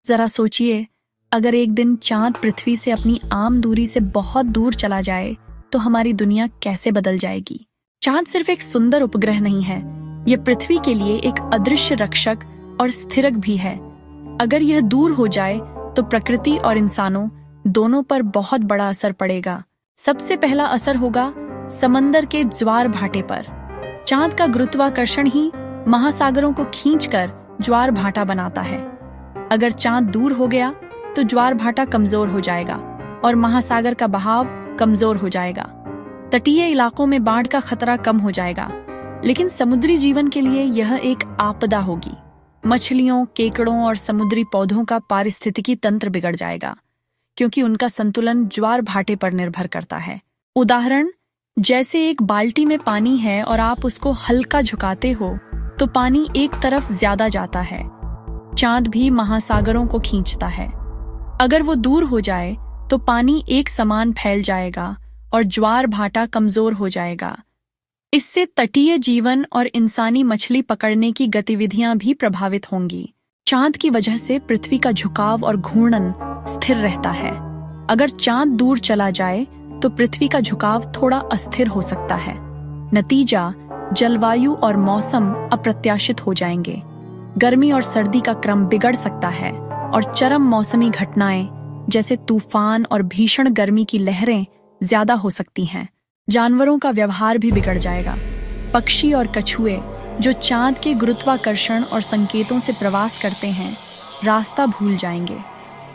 जरा सोचिए, अगर एक दिन चांद पृथ्वी से अपनी आम दूरी से बहुत दूर चला जाए तो हमारी दुनिया कैसे बदल जाएगी। चांद सिर्फ एक सुंदर उपग्रह नहीं है, ये पृथ्वी के लिए एक अदृश्य रक्षक और स्थिरक भी है। अगर यह दूर हो जाए तो प्रकृति और इंसानों दोनों पर बहुत बड़ा असर पड़ेगा। सबसे पहला असर होगा समंदर के ज्वार भाटे पर। चांद का गुरुत्वाकर्षण ही महासागरों को खींचकर ज्वार भाटा बनाता है। अगर चांद दूर हो गया तो ज्वार भाटा कमजोर हो जाएगा और महासागर का बहाव कमजोर हो जाएगा। तटीय इलाकों में बाढ़ का खतरा कम हो जाएगा, लेकिन समुद्री जीवन के लिए यह एक आपदा होगी। मछलियों, केकड़ों और समुद्री पौधों का पारिस्थितिकी तंत्र बिगड़ जाएगा, क्योंकि उनका संतुलन ज्वार भाटे पर निर्भर करता है। उदाहरण, जैसे एक बाल्टी में पानी है और आप उसको हल्का झुकाते हो तो पानी एक तरफ ज्यादा जाता है। चांद भी महासागरों को खींचता है। अगर वो दूर हो जाए तो पानी एक समान फैल जाएगा और ज्वार भाटा कमजोर हो जाएगा। इससे तटीय जीवन और इंसानी मछली पकड़ने की गतिविधियां भी प्रभावित होंगी। चांद की वजह से पृथ्वी का झुकाव और घूर्णन स्थिर रहता है। अगर चांद दूर चला जाए तो पृथ्वी का झुकाव थोड़ा अस्थिर हो सकता है। नतीजा, जलवायु और मौसम अप्रत्याशित हो जाएंगे। गर्मी और सर्दी का क्रम बिगड़ सकता है और चरम मौसमी घटनाएं जैसे तूफान और भीषण गर्मी की लहरें ज्यादा हो सकती हैं। जानवरों का व्यवहार भी बिगड़ जाएगा। पक्षी और कछुए जो चांद के गुरुत्वाकर्षण और संकेतों से प्रवास करते हैं, रास्ता भूल जाएंगे।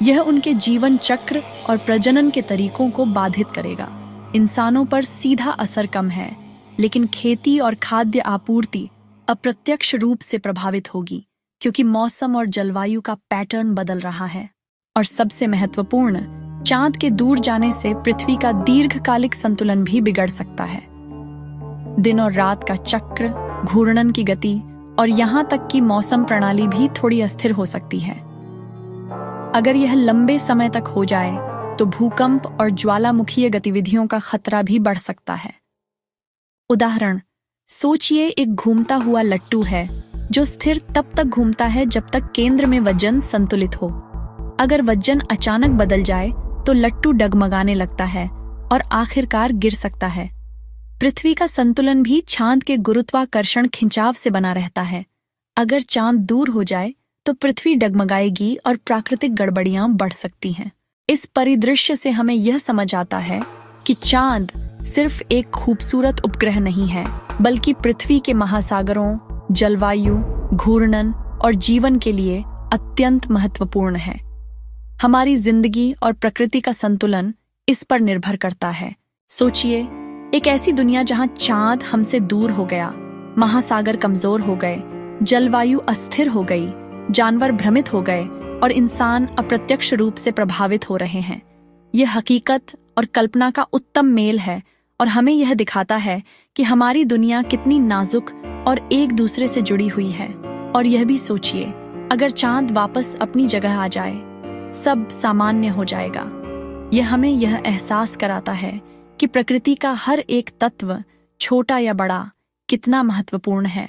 यह उनके जीवन चक्र और प्रजनन के तरीकों को बाधित करेगा। इंसानों पर सीधा असर कम है, लेकिन खेती और खाद्य आपूर्ति अप्रत्यक्ष रूप से प्रभावित होगी, क्योंकि मौसम और जलवायु का पैटर्न बदल रहा है। और सबसे महत्वपूर्ण, चांद के दूर जाने से पृथ्वी का दीर्घकालिक संतुलन भी बिगड़ सकता है। दिन और रात का चक्र, घूर्णन की गति और यहाँ तक कि मौसम प्रणाली भी थोड़ी अस्थिर हो सकती है। अगर यह लंबे समय तक हो जाए तो भूकंप और ज्वालामुखीय गतिविधियों का खतरा भी बढ़ सकता है। उदाहरण, सोचिए एक घूमता हुआ लट्टू है जो स्थिर तब तक घूमता है जब तक केंद्र में वजन संतुलित हो। अगर वजन अचानक बदल जाए तो लट्टू डगमगाने लगता है और आखिरकार गिर सकता है। पृथ्वी का संतुलन भी चांद के गुरुत्वाकर्षण खिंचाव से बना रहता है। अगर चांद दूर हो जाए तो पृथ्वी डगमगाएगी और प्राकृतिक गड़बड़ियां बढ़ सकती हैं। इस परिदृश्य से हमें यह समझ आता है कि चांद सिर्फ एक खूबसूरत उपग्रह नहीं है, बल्कि पृथ्वी के महासागरों, जलवायु, घूर्णन और जीवन के लिए अत्यंत महत्वपूर्ण है। हमारी जिंदगी और प्रकृति का संतुलन इस पर निर्भर करता है। सोचिए, एक ऐसी दुनिया जहां चांद हमसे दूर हो गया, महासागर कमजोर हो गए, जलवायु अस्थिर हो गई, जानवर भ्रमित हो गए और इंसान अप्रत्यक्ष रूप से प्रभावित हो रहे हैं। यह हकीकत और कल्पना का उत्तम मेल है और हमें यह दिखाता है कि हमारी दुनिया कितनी नाजुक और एक दूसरे से जुड़ी हुई है। और यह भी सोचिए, अगर चांद वापस अपनी जगह आ जाए, सब सामान्य हो जाएगा। यह हमें यह एहसास कराता है कि प्रकृति का हर एक तत्व, छोटा या बड़ा, कितना महत्वपूर्ण है।